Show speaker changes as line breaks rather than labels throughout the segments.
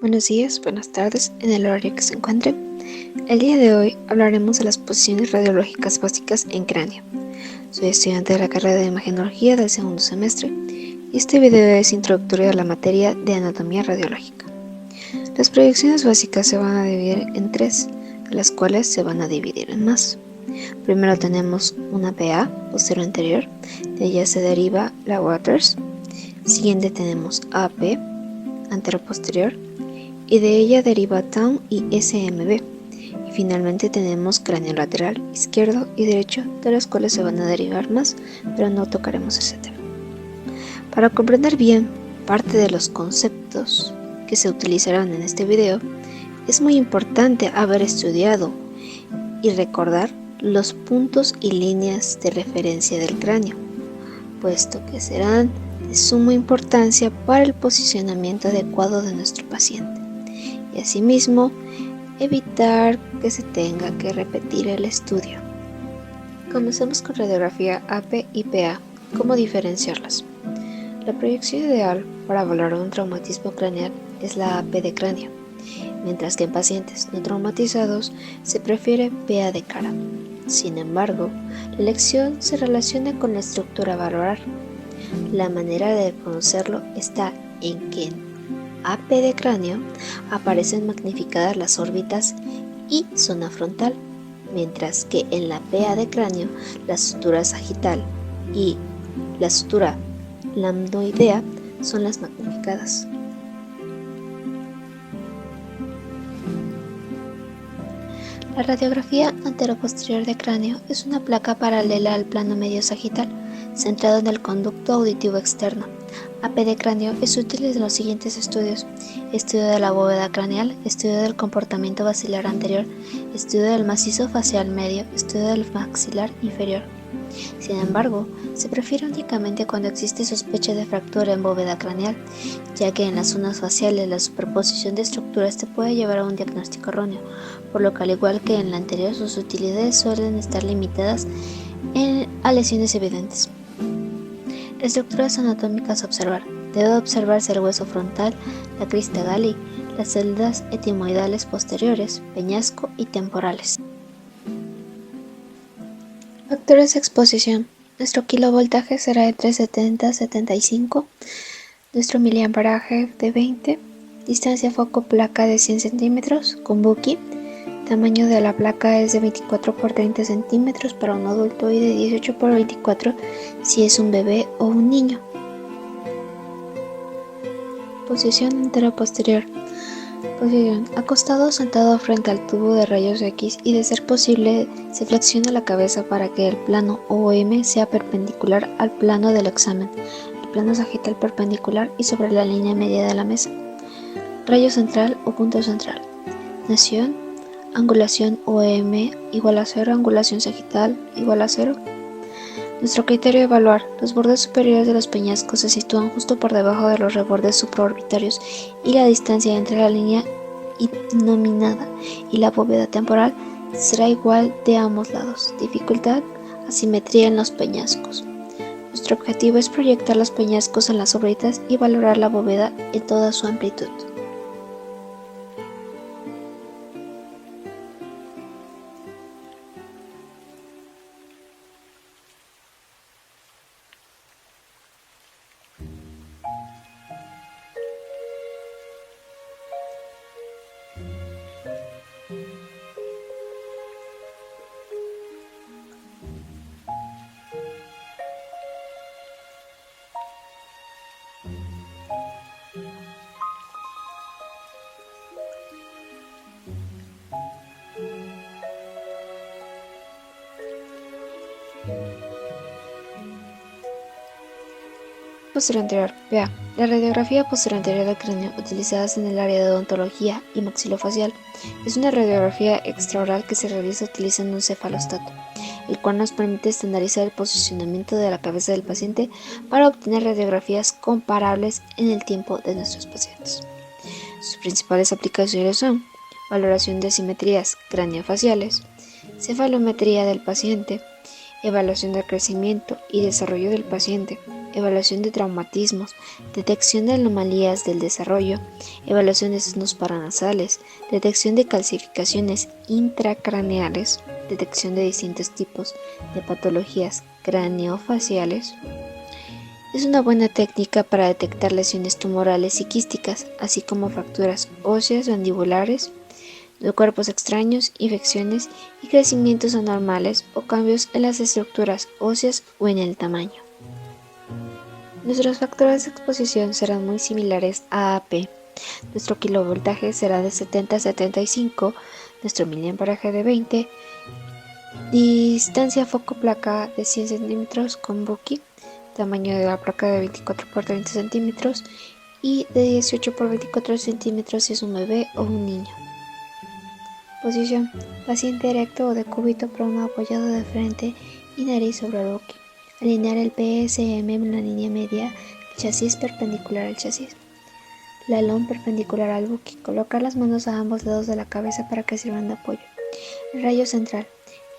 Buenos días, buenas tardes, en el horario que se encuentre. El día de hoy hablaremos de las posiciones radiológicas básicas en cráneo. Soy estudiante de la carrera de imagenología del segundo semestre y este video es introductorio a la materia de anatomía radiológica. Las proyecciones básicas se van a dividir en tres, de las cuales se van a dividir en más. Primero tenemos una PA, posterior anterior, de ella se deriva la Waters. Siguiente tenemos AP, antero-posterior, y de ella deriva TAM y SMB. Y finalmente tenemos cráneo lateral, izquierdo y derecho, de los cuales se van a derivar más, pero no tocaremos ese tema. Para comprender bien parte de los conceptos que se utilizarán en este video, es muy importante haber estudiado y recordar los puntos y líneas de referencia del cráneo, puesto que serán de suma importancia para el posicionamiento adecuado de nuestro paciente y asimismo evitar que se tenga que repetir el estudio. Comencemos con radiografía AP y PA. ¿Cómo diferenciarlas? La proyección ideal para valorar un traumatismo craneal es la AP de cráneo, mientras que en pacientes no traumatizados se prefiere PA de cara. Sin embargo, la elección se relaciona con la estructura a valorar. La manera de conocerlo está en que en AP de cráneo aparecen magnificadas las órbitas y zona frontal, mientras que en la PA de cráneo la sutura sagital y la sutura lambdoidea son las magnificadas. La radiografía anteroposterior de cráneo es una placa paralela al plano medio sagital, centrado en el conducto auditivo externo. AP de cráneo es útil en los siguientes estudios: estudio de la bóveda craneal, estudio del comportamiento basilar anterior, estudio del macizo facial medio, estudio del maxilar inferior. Sin embargo, se prefiere únicamente cuando existe sospecha de fractura en bóveda craneal, ya que en las zonas faciales la superposición de estructuras te puede llevar a un diagnóstico erróneo, por lo que al igual que en la anterior, sus utilidades suelen estar limitadas a lesiones evidentes. Estructuras anatómicas a observar. Debe observarse el hueso frontal, la crista Galli, las celdas etimoidales posteriores, peñasco y temporales. Factores de exposición. Nuestro kilovoltaje será de 370 a 75, nuestro miliamperaje de 20, distancia foco-placa de 100 centímetros con Bucky, tamaño de la placa es de 24 por 30 centímetros para un adulto y de 18 por 24 si es un bebé o un niño. Posición antero-posterior. Posición: acostado o sentado frente al tubo de rayos X y de ser posible se flexiona la cabeza para que el plano OM sea perpendicular al plano del examen, el plano sagital perpendicular y sobre la línea media de la mesa. Rayo central o punto central. Nación: angulación OM igual a 0, angulación sagital igual a 0. Nuestro criterio: evaluar. Los bordes superiores de los peñascos se sitúan justo por debajo de los rebordes supraorbitarios y la distancia entre la línea nominada y la bóveda temporal será igual de ambos lados. Dificultad: asimetría en los peñascos. Nuestro objetivo es proyectar los peñascos en las órbitas y valorar la bóveda en toda su amplitud. Posterior anterior, PA. La radiografía posterior anterior del cráneo, utilizadas en el área de odontología y maxilofacial, es una radiografía extraoral que se realiza utilizando un cefalostato, el cual nos permite estandarizar el posicionamiento de la cabeza del paciente para obtener radiografías comparables en el tiempo de nuestros pacientes. Sus principales aplicaciones son: valoración de asimetrías craneofaciales, cefalometría del paciente, evaluación del crecimiento y desarrollo del paciente, evaluación de traumatismos, detección de anomalías del desarrollo, evaluación de signos paranasales, detección de calcificaciones intracraneales, detección de distintos tipos de patologías craneofaciales. Es una buena técnica para detectar lesiones tumorales y quísticas, así como fracturas óseas mandibulares, de cuerpos extraños, infecciones y crecimientos anormales o cambios en las estructuras óseas o en el tamaño. Nuestros factores de exposición serán muy similares a AP. Nuestro kilovoltaje será de 70 a 75, nuestro miliamperaje de 20, distancia foco-placa de 100 centímetros con Bucky, tamaño de la placa de 24 por 30 centímetros y de 18 por 24 centímetros si es un bebé o un niño. Posición: paciente erecto o de cúbito prono apoyado de frente y nariz sobre el buque. Alinear el PSM en la línea media, el chasis perpendicular al chasis. La LOM perpendicular al buque. Colocar las manos a ambos lados de la cabeza para que sirvan de apoyo. El rayo central.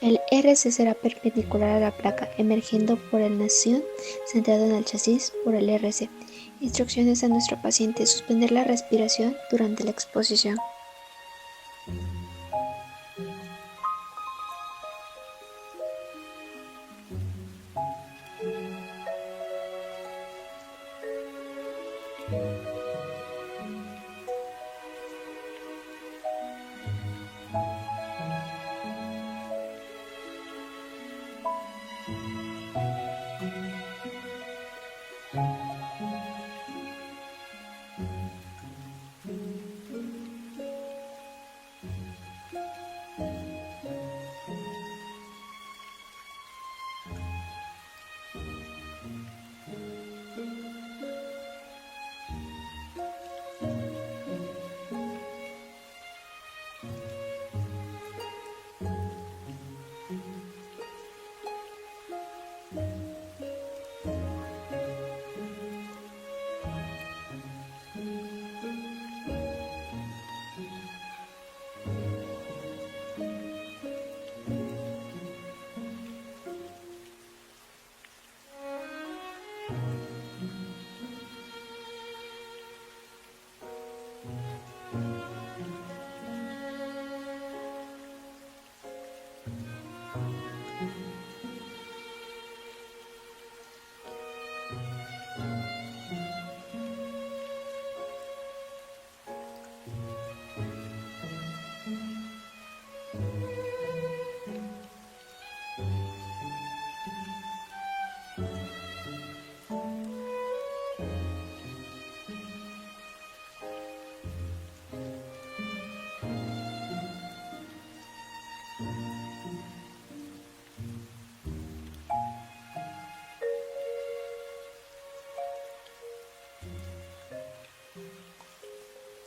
El RC será perpendicular a la placa, emergiendo por el nación, centrado en el chasis por el RC. Instrucciones a nuestro paciente: suspender la respiración durante la exposición.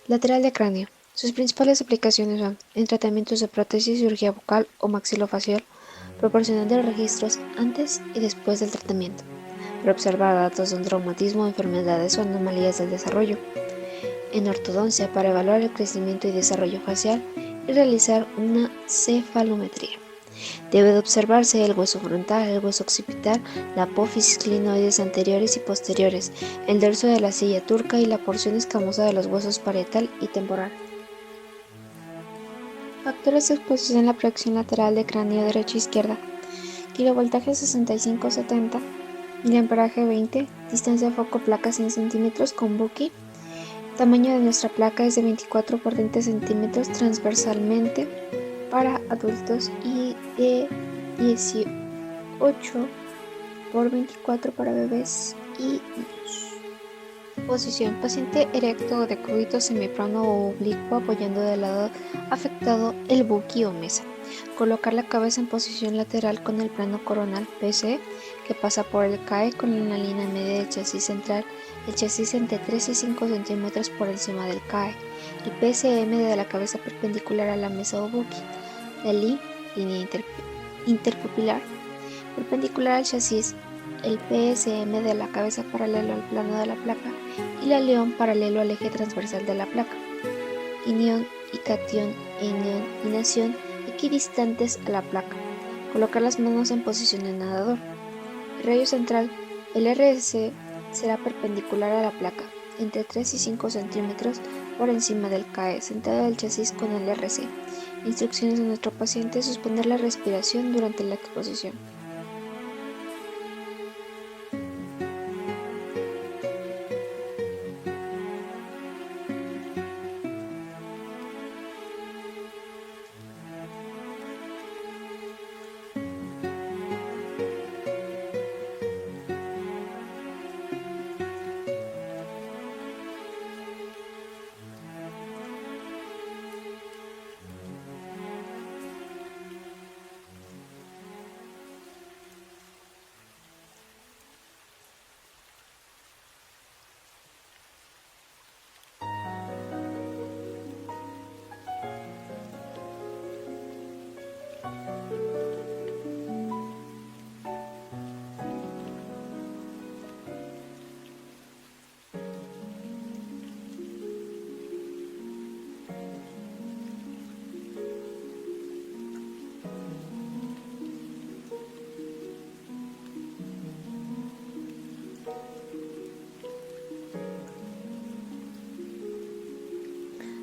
Lateral de cráneo. Sus principales aplicaciones son en tratamientos de prótesis, cirugía bucal o maxilofacial, proporcionando registros antes y después del tratamiento, para observar datos de un traumatismo, enfermedades o anomalías del desarrollo. En ortodoncia, para evaluar el crecimiento y desarrollo facial y realizar una cefalometría. Debe de observarse el hueso frontal, el hueso occipital, la apófisis, clinoides anteriores y posteriores, el dorso de la silla turca y la porción escamosa de los huesos parietal y temporal. Factores de exposición en la proyección lateral de cráneo derecha e izquierda. Kilovoltaje 65-70, miliamperaje 20, distancia foco-placa 100 centímetros con Bucky. Tamaño de nuestra placa es de 24 por 20 centímetros transversalmente para adultos y de 18 por 24 para bebés y niños. Posición: paciente erecto o de cúbito semiplano o oblicuo apoyando del lado afectado el buki o mesa. Colocar la cabeza en posición lateral con el plano coronal PC que pasa por el CAE con la línea media del chasis central, el chasis entre 3 y 5 centímetros por encima del CAE, el PCM de la cabeza perpendicular a la mesa o buki, la línea interpupilar perpendicular al chasis, el PSM de la cabeza paralelo al plano de la placa y la león paralelo al eje transversal de la placa. Inión y cation e inación equidistantes a la placa. Colocar las manos en posición de nadador. El rayo central El RC será perpendicular a la placa, entre 3 y 5 centímetros por encima del CAE, sentada del chasis con el RC. Instrucciones de nuestro paciente: suspender la respiración durante la exposición.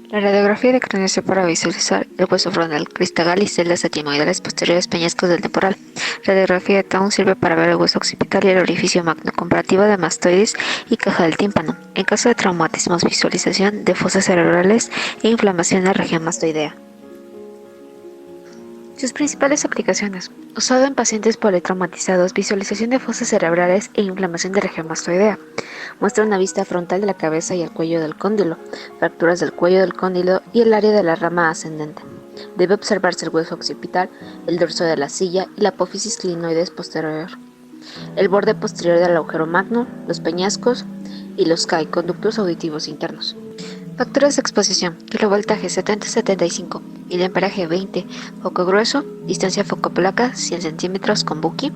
La radiografía de cráneo sirve para visualizar el hueso frontal, cristagal y celdas etimoidales posteriores, peñascos del temporal. La radiografía de Town sirve para ver el hueso occipital y el orificio magno, comparativa de mastoides y caja del tímpano. En caso de traumatismos, visualización de fosas cerebrales e inflamación en la región mastoidea. Sus principales aplicaciones: usado en pacientes politraumatizados, visualización de fosas cerebrales e inflamación de región mastoidea. Muestra una vista frontal de la cabeza y el cuello del cóndilo, fracturas del cuello del cóndilo y el área de la rama ascendente. Debe observarse el hueso occipital, el dorso de la silla y la apófisis clinoides posterior, el borde posterior del agujero magno, los peñascos y los CAI, conductos auditivos internos. Factores de exposición: kilovoltaje 70-75, miliamperaje 20, foco grueso, distancia foco-placa 100 centímetros con Buki,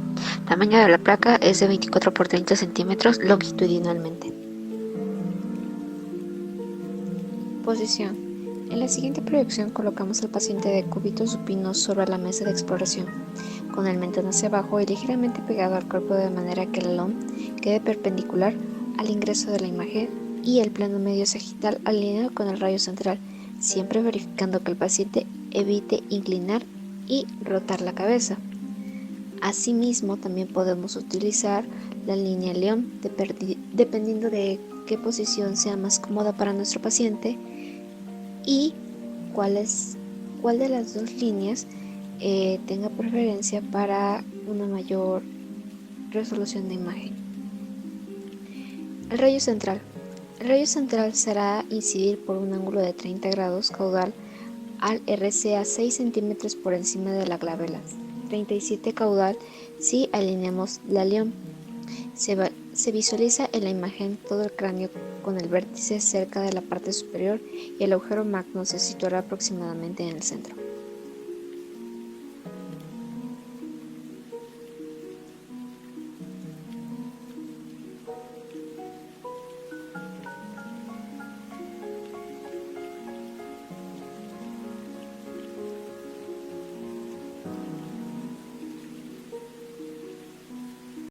tamaño de la placa es de 24 por 30 centímetros longitudinalmente. Posición: en la siguiente proyección colocamos al paciente de cúbito supino sobre la mesa de exploración, con el mentón hacia abajo y ligeramente pegado al cuerpo de manera que el LOM quede perpendicular al ingreso de la imagen y el plano medio sagital alineado con el rayo central, siempre verificando que el paciente evite inclinar y rotar la cabeza. Asimismo, también podemos utilizar la línea León dependiendo de qué posición sea más cómoda para nuestro paciente y cuál de las dos líneas tenga preferencia para una mayor resolución de imagen. El rayo central. El rayo central será incidir por un ángulo de 30 grados caudal al RC a 6 centímetros por encima de la glabela, 37 caudal si alineamos la León. Se visualiza en la imagen todo el cráneo con el vértice cerca de la parte superior y el agujero magno se situará aproximadamente en el centro.